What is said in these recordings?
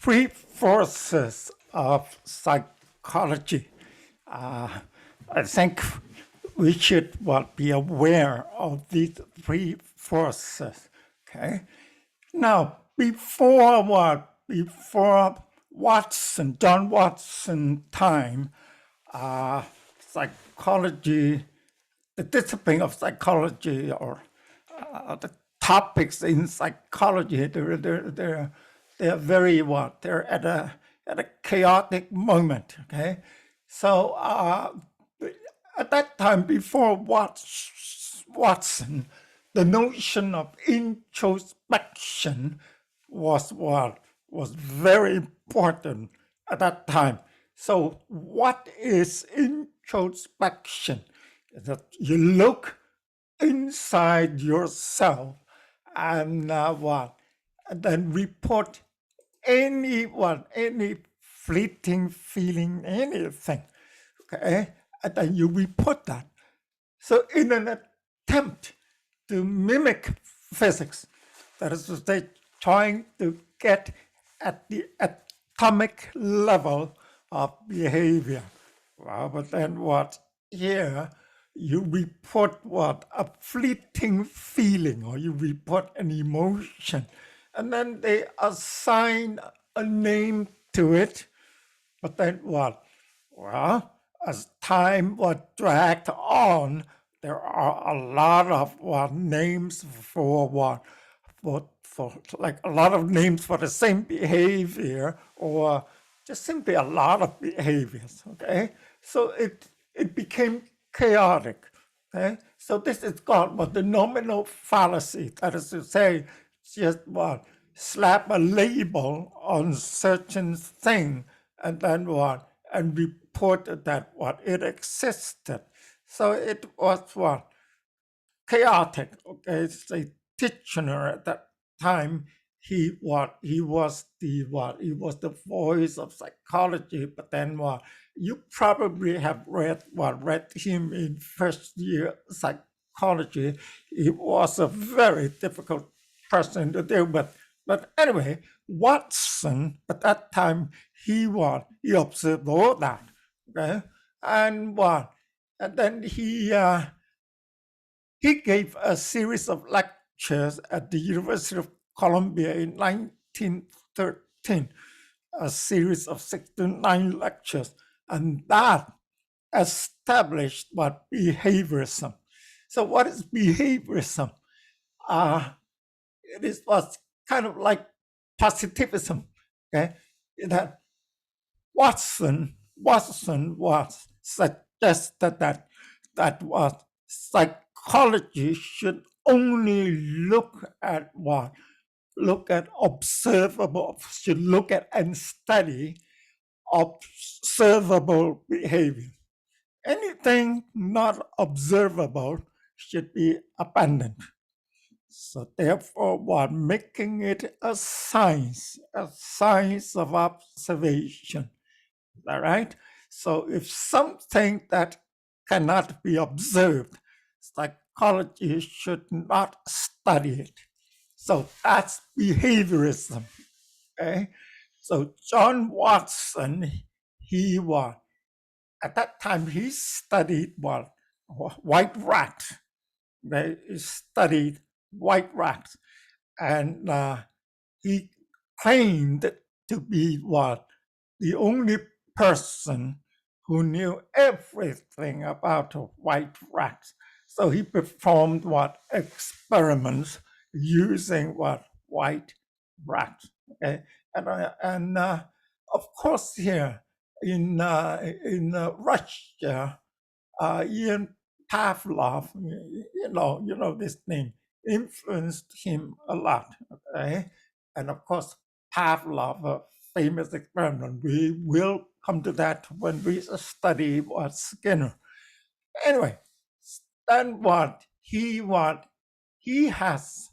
three forces of psychology. I think we should be aware of these three forces. Okay. Now, before John Watson time, psychology, the discipline of psychology, or the topics in psychology, they're very they're at a chaotic moment. Okay, so at that time, before Watson, the notion of introspection was very important at that time. So, what is introspection? That you look inside yourself and and then report any fleeting feeling, anything. Okay, and then you report that. So, in an attempt to mimic physics, that is to say, trying to get at the atomic level of behavior. Well, but then here you report a fleeting feeling, or you report an emotion, and then they assign a name to it. But then what? Well, as time dragged on, there are a lot of names for like a lot of names for the same behavior, or just simply a lot of behaviors. Okay, so it became chaotic. Okay, so this is called the nominal fallacy. That is to say, just slap a label on certain thing, and then and reported that it existed. So it was chaotic. Okay, say Titchener at that time, he was the voice of psychology. But then you probably have read him in first year psychology. He was a very difficult person to deal with. But anyway, Watson at that time, he observed all that. Okay, and then he gave a series of lectures at the University of Columbia in 1913, a series of 69 lectures, and that established behaviorism. So, what is behaviorism? Was kind of like positivism. Okay, that Watson was suggested that was psychology should only look at observable, should look at and study observable behavior. Anything not observable should be abandoned. So therefore, making it a science of observation. All right. So if something that cannot be observed, psychology should not study it. So that's behaviorism. Okay. So John Watson, he at that time he studied white rats. They studied white rats, and he claimed to be the only person who knew everything about white rats. So he performed experiments using white rats. Okay, and of course here in Russia, Ian Pavlov, you know this name, influenced him a lot. Okay, and of course Pavlov, a famous experiment. We will come to that when we study Skinner. Anyway, then he has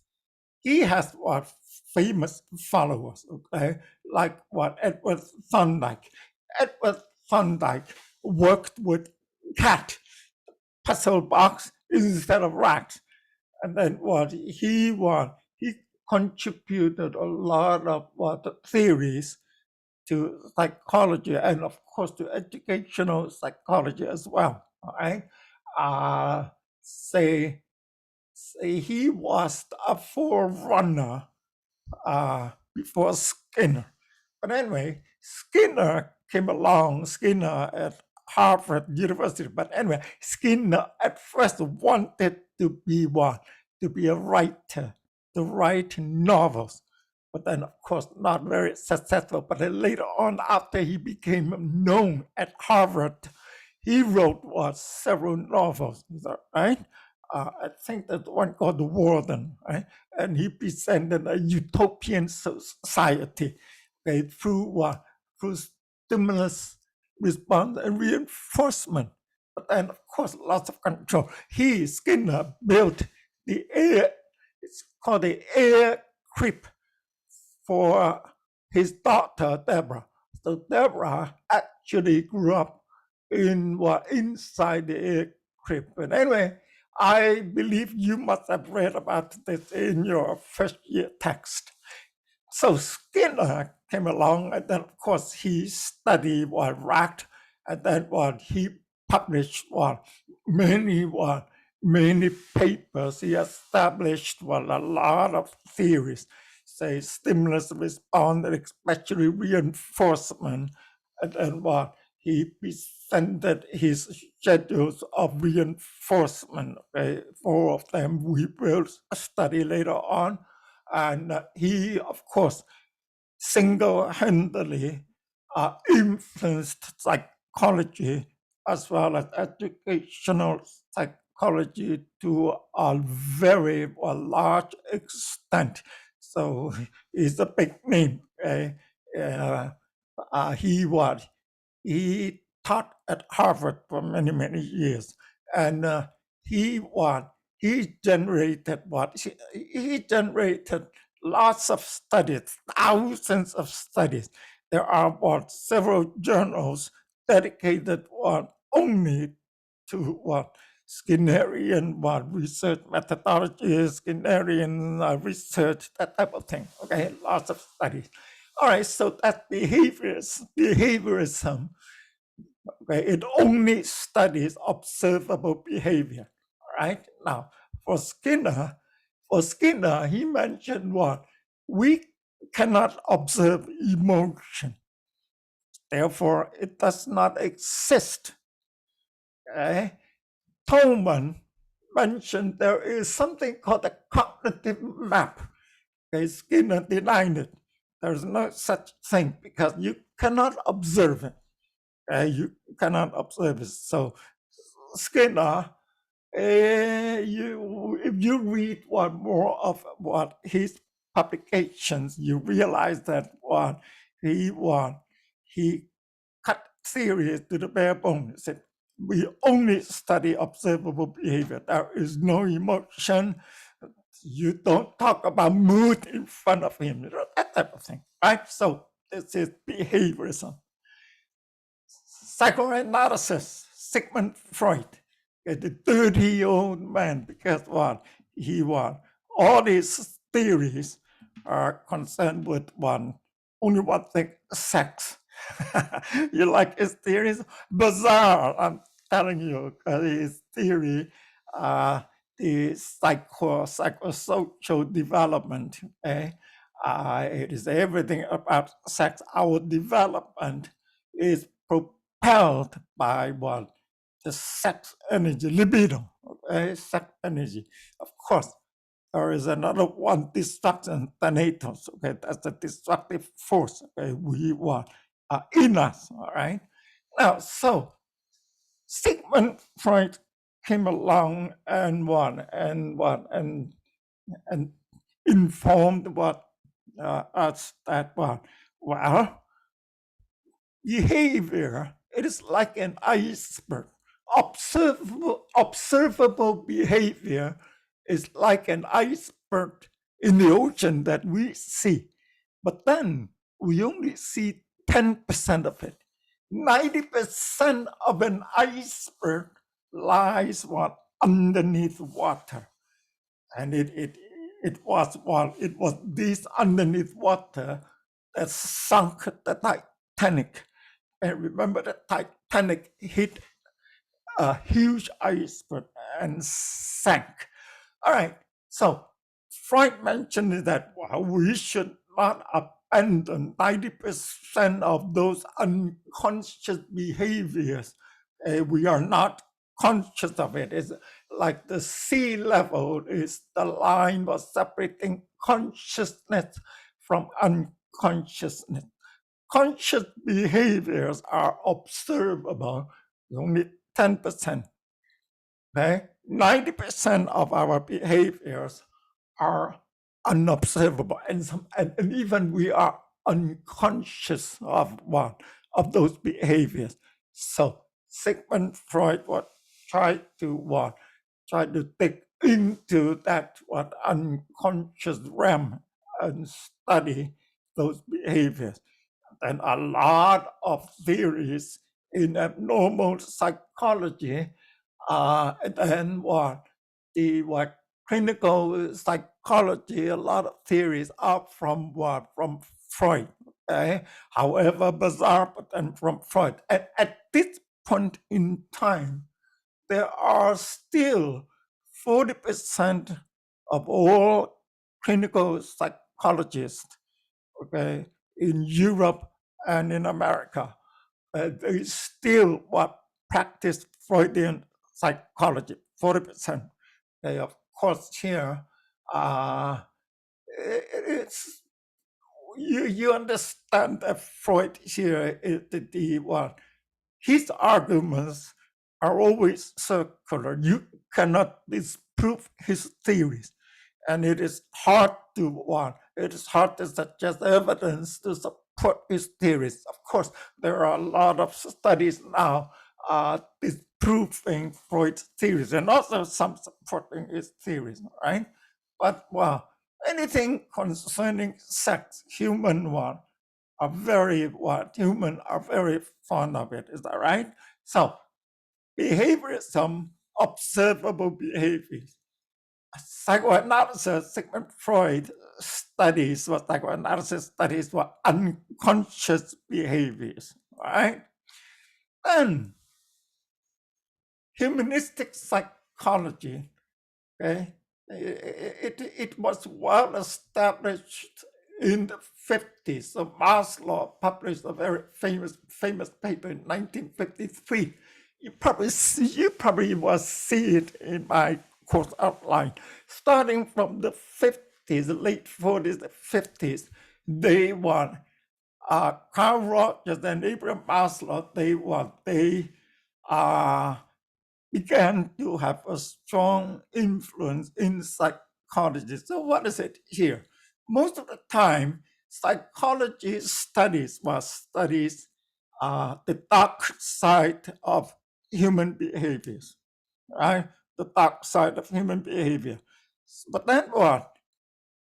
famous followers. Okay, like Edward Thorndike. Edward Thorndike worked with cat puzzle box instead of rats, and then he contributed a lot of theories to psychology and, of course, to educational psychology as well. All right. Uh, say, say he was a forerunner before Skinner. But anyway, Skinner came along, Skinner at Harvard University. But anyway, Skinner at first wanted to be what? To be a writer, to write novels. But then, of course, not very successful. But then later on, after he became known at Harvard, he wrote what? Several novels, right? I think that one called The Warden, right? And he presented a utopian society, okay, through stimulus, response, and reinforcement. But then, of course, lots of control. He, Skinner, built the air, it's called the air crypt for his daughter, Deborah. So Deborah actually grew up inside the air crypt. But anyway, I believe you must have read about this in your first year text. So Skinner came along, and then of course he studied Recht, and then he published many papers. He established a lot of theories, say stimulus response, especially reinforcement, and then he presented his schedules of reinforcement. Okay? 4 of them we will study later on. And he, of course, single-handedly influenced psychology as well as educational psychology to a very large extent. So he's a big name. Okay? He taught at Harvard for many years, and he generated he generated lots of studies, thousands of studies. There are several journals dedicated only to Skinnerian research methodologies, Skinnerian research, that type of thing. Okay, lots of studies. All right, so that's behaviorism. Okay, it only studies observable behavior. All right, now for Skinner, he mentioned we cannot observe emotion, therefore it does not exist. Okay, Tolman mentioned there is something called a cognitive map. Okay, Skinner denied it. There's no such thing because you cannot observe it. You cannot observe it. So Skinner, if you read more of his publications, you realize that he cut theory to the bare bones. He said, we only study observable behavior. There is no emotion. You don't talk about mood in front of him, that type of thing, right? So this is behaviorism. Psychoanalysis, Sigmund Freud, the 30-year-old man, because all these theories are concerned with only one thing, sex. You like his theories? Bizarre, I'm telling you, his theory, the psychosocial development, it is everything about sex. Our development is propelled by the sex energy, libido, okay? Sex energy. Of course, there is another one, destruction, thanatos, okay? That's the destructive force, okay? We are in us, all right? Now, so Sigmund Freud came along and informed us that behavior, it is like an iceberg. Observable behavior is like an iceberg in the ocean that we see. But then we only see 10% of it. 90% of an iceberg lies underneath water. And it was this underneath water that sunk the Titanic. And remember the Titanic hit a huge iceberg and sank. All right. So Freud mentioned that we should not abandon 90% of those unconscious behaviors. We are not conscious of it. It's like the sea level is the line for separating consciousness from unconsciousness. Conscious behaviors are observable, only 10%. Okay? 90% of our behaviors are unobservable, and even we are unconscious of one of those behaviors. So Sigmund Freud try to dig into that unconscious realm and study those behaviors. And a lot of theories in abnormal psychology, and then the clinical psychology, a lot of theories are from Freud. Okay? However bizarre, but then from Freud. And at this point in time, there are still 40% of all clinical psychologists, okay, in Europe and in America, they still practice Freudian psychology. 40%. They, of course, here, it's you understand that Freud here is his arguments are always circular. You cannot disprove his theories, and it is hard to suggest evidence to support his theories. Of course, there are a lot of studies now disproving Freud's theories, and also some supporting his theories, right? But anything concerning sex, human are very fond of it. Is that right? So behaviorism, observable behaviors. Psychoanalysis, Sigmund Freud psychoanalysis studies what unconscious behaviors, right? Then humanistic psychology, okay, it was well established in the 50s. So Maslow published a very famous paper in 1953. You probably will see it in my course outline. Starting from the 50s, the late 40s, the 50s, they Carl Rogers and Abraham Maslow, they began to have a strong influence in psychology. So what is it here? Most of the time, psychology studies the dark side of human behaviors, right? The dark side of human behavior. But then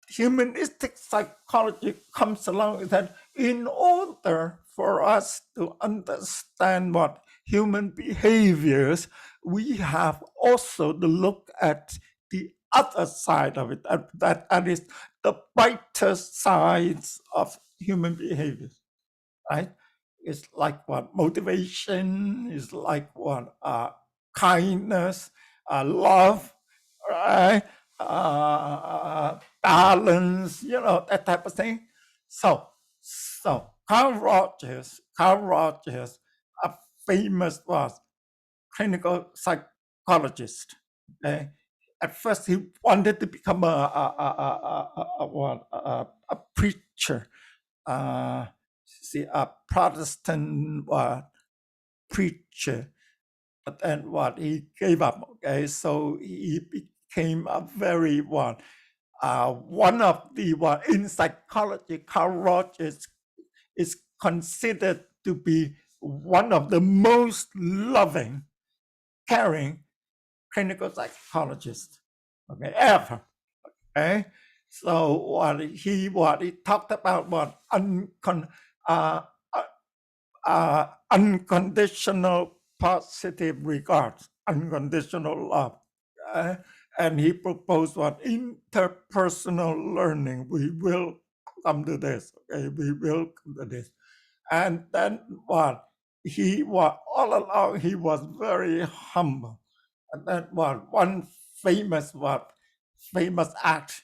humanistic psychology comes along with that in order for us to understand what human behaviors, we have also to look at the other side of it, that is the brighter sides of human behaviors, right? It's like motivation, it's like kindness, love, right? Balance, that type of thing. So Carl Rogers, a famous clinical psychologist. Okay? At first, he wanted to become a preacher, a Protestant preacher. But then he gave up. Okay, so he became a very one of the in psychology. Carl Rogers is considered to be one of the most loving, caring clinical psychologists ever. Okay, so he talked about unconditional positive regards, unconditional love. And he proposed interpersonal learning. We will come to this. Okay, we will come to this. And then what? He was all along. He was very humble. And then what? One famous act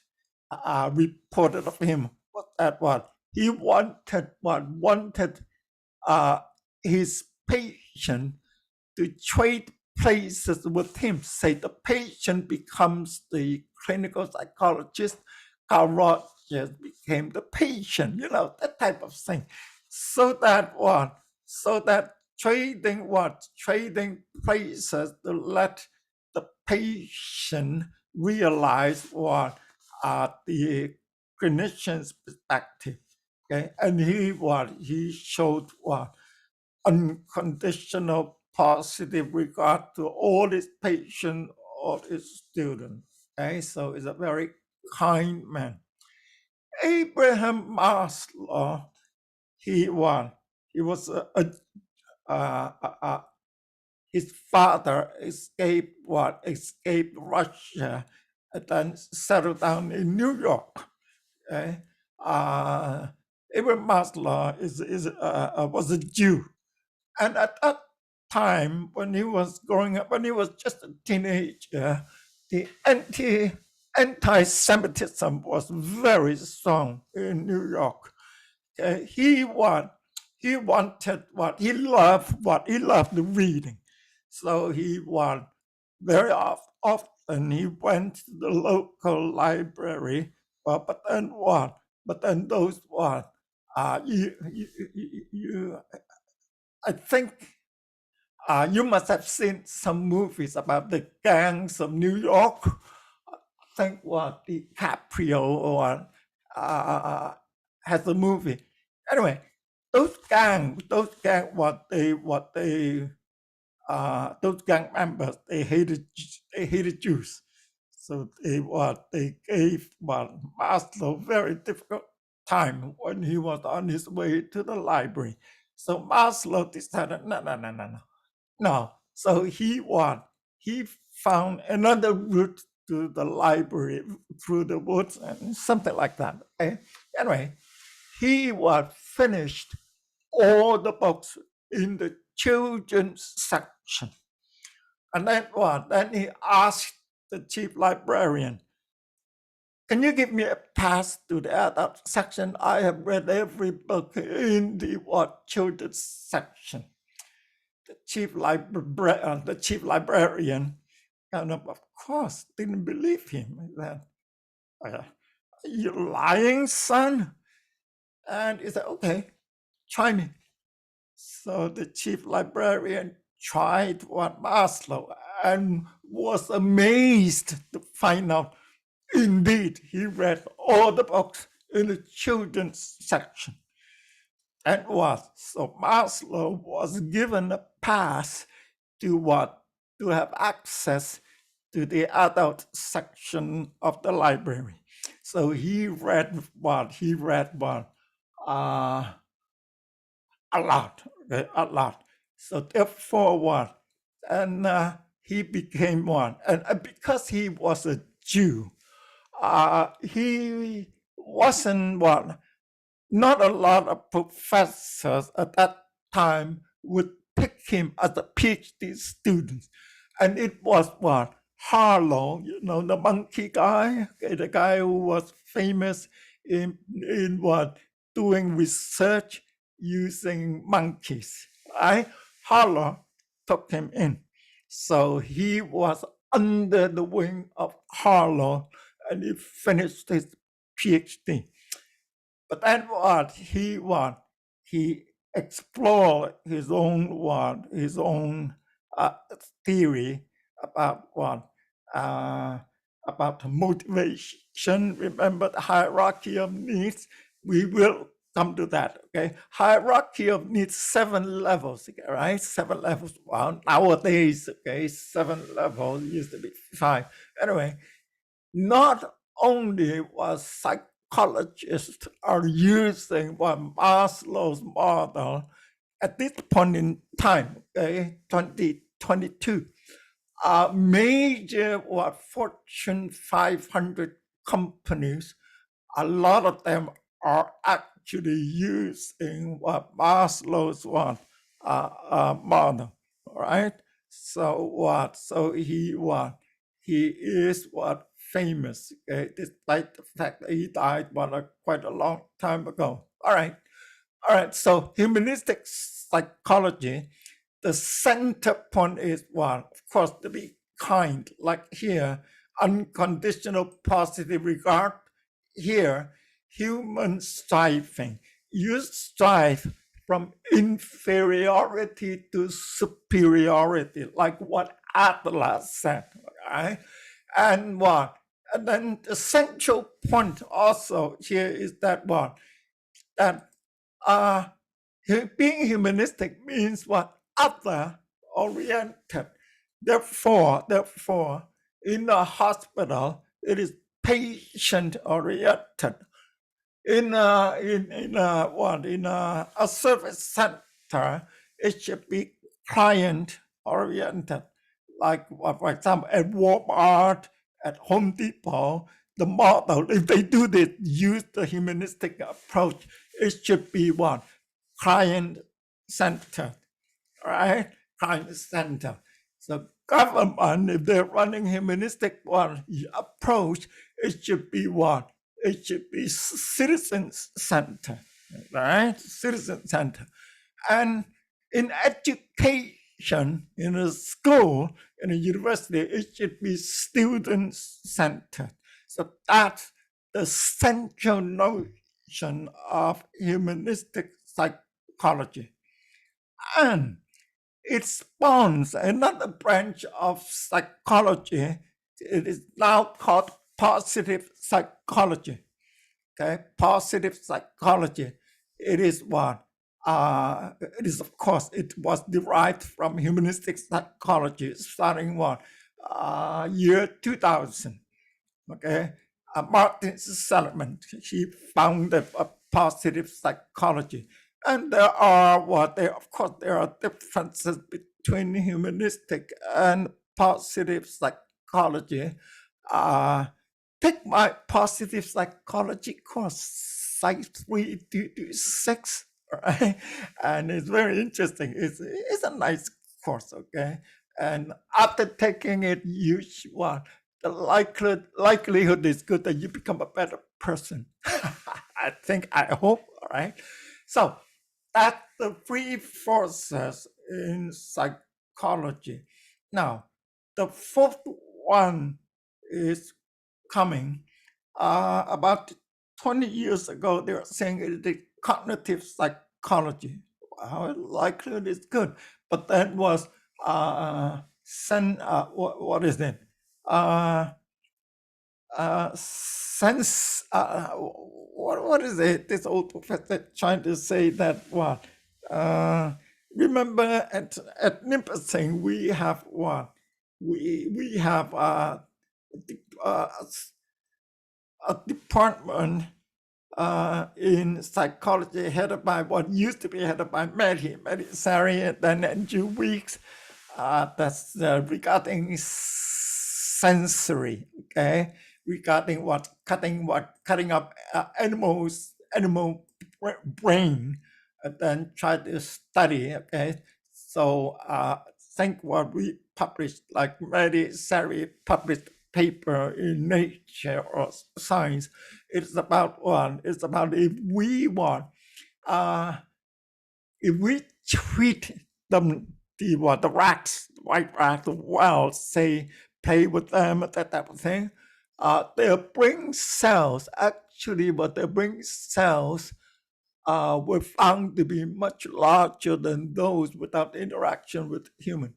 reported of him was that what he wanted uh, his patient to trade places with him. Say the patient becomes the clinical psychologist, Carl Rogers became the patient, that type of thing. So that what? So that trading places to let the patient realize what the clinician's perspective. Okay, and he showed what unconditional positive regard to all his patients, all his students. Okay, so he's a very kind man. Abraham Maslow, he was his father escaped Russia and then settled down in New York. Okay? Abraham Maslow was a Jew. And at that time, when he was growing up, when he was just a teenager, the anti-Semitism was very strong in New York. He wanted he loved the reading, so very often he went to the local library. But then those I think you must have seen some movies about the gangs of New York. I think DiCaprio or has a movie. Anyway, those gang members, they hated Jews. So they gave Maslow very difficult time when he was on his way to the library. So Maslow decided, no. So he found another route to the library through the woods and something like that. Okay? Anyway, he finished all the books in the children's section. And then he asked the chief librarian, can you give me a pass to the adult section? I have read every book in the children's section. The chief librarian, of course, didn't believe him. He said, are you lying, son? And he said, okay, try me. So the chief librarian tried Maslow and was amazed to find out, indeed, he read all the books in the children's section. And so Maslow was given a pass to have access to the adult section of the library. So he read a lot, okay, a lot. So therefore and he became and because he was a Jew, he wasn't not a lot of professors at that time would pick him as a PhD student. And it was Harlow, the monkey guy, okay, the guy who was famous in doing research using monkeys. Right? Harlow took him in. So he was under the wing of Harlow and he finished his PhD. But then he explored his own theory about motivation. Remember the hierarchy of needs. We will come to that. Okay, hierarchy of needs, 7 levels. Okay, right, 7 levels. Well, nowadays, okay, 7 levels used to be 5. Anyway, not only was psychologists are using Maslow's model at this point in time, okay, 2022, major Fortune 500 companies, a lot of them are actually using what Maslow's one model, all right? So what? So he is what famous, okay, despite the fact that he died quite a long time ago. All right. So humanistic psychology, the center point is one, of course, to be kind, like here, unconditional positive regard. Here, human striving. You strive from inferiority to superiority, like what Atlas said, right? And what? And then the central point also here is that what? That uh, being humanistic means what? Other oriented. Therefore, in a hospital, it is patient oriented. In a service center, it should be client oriented. Like for example, at Walmart, at Home Depot, the model, if they do this, use the humanistic approach, it should be what? Client centered, right? Client center. So government, if they're running humanistic one approach, it should be what? It should be citizen center, right? Citizen center. And in education, in a school, in a university, it should be student centered. So that's the central notion of humanistic psychology. And it spawns another branch of psychology. It is now called positive psychology. Okay, positive psychology. It is what? It is, of course, it was derived from humanistic psychology starting what? Year 2000. Okay, Martin Seligman, he founded a positive psychology. And there are of course, there are differences between humanistic and positive psychology. Take my positive psychology course, Psych 3 to 6, right? And it's very interesting. It's a nice course, okay? And after taking it, the likelihood is good that you become a better person. I hope, all right? So that's the three forces in psychology. Now, the fourth one is coming. About 20 years ago, they were saying it is cognitive psychology. How likely it is good, but that was what is it? Sense. What is it? This old professor trying to say that what? Remember at Nipissing we have what? We have a department in psychology headed by what used to be headed by Mehdi Sari, and then Andrew Weeks. That's regarding sensory, okay? Regarding cutting up animal brain, and then try to study, okay? So think what we published, like Mehdi Sari published paper in Nature or Science. It's about what? It's about if we treat them, the rats, the white rats, well, say play with them, that type of thing. Their brain cells, actually, what their brain cells were found to be much larger than those without interaction with human.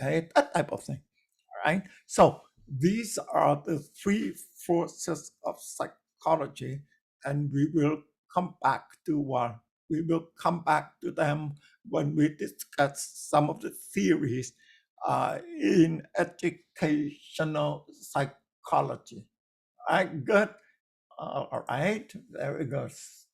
Okay, that type of thing. All right. So these are the three forces of psychology, and we will come back to one. We will come back to them when we discuss some of the theories in educational psychology. All right, good. All right, there it goes.